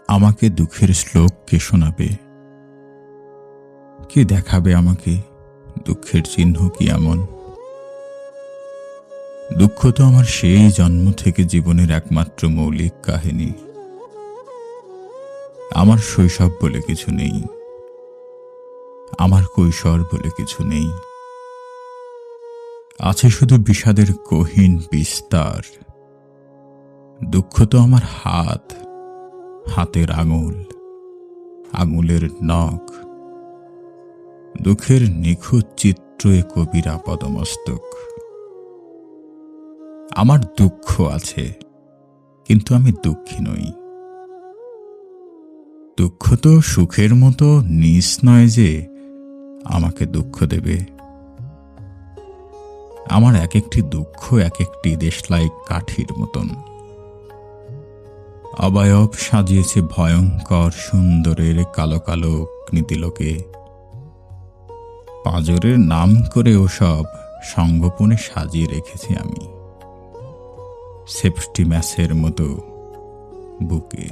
আমাকে দুঃখের শ্লোক কে শোনাবে? কে দেখাবে আমাকে দুঃখের চিহ্ন কি এমন? দুঃখ তো আমার সেই জন্ম থেকে জীবনের একমাত্র মৌলিক কাহিনী। আমার শৈশব বলে কিছু নেই, আমার কৈশোর বলে কিছু নেই। আছে শুধু বিষাদের গহীন বিস্তার। দুঃখ তো আমার হাত, হাতের আঙুল, আঙুলের নখ। দুঃখের নিখুঁত চিত্র এ কবির আপাদমস্তক। আমার দুঃখ আছে, কিন্তু আমি দুঃখী নই। দুঃখ তো সুখের মতো নিজ নয় যে আমাকে দুঃখ দেবে। আমার এক একটি দুঃখ এক একটি দেশলাই কাঠির মতন। অবয়ব সাজিয়েছে ভয়ঙ্কর সুন্দরের কালো কালো নীতিলোকে। পাঁজরের নাম করে ওসব সংগোপনে সাজিয়ে রেখেছি আমি সেফটি ম্যাচের মতো বুকে।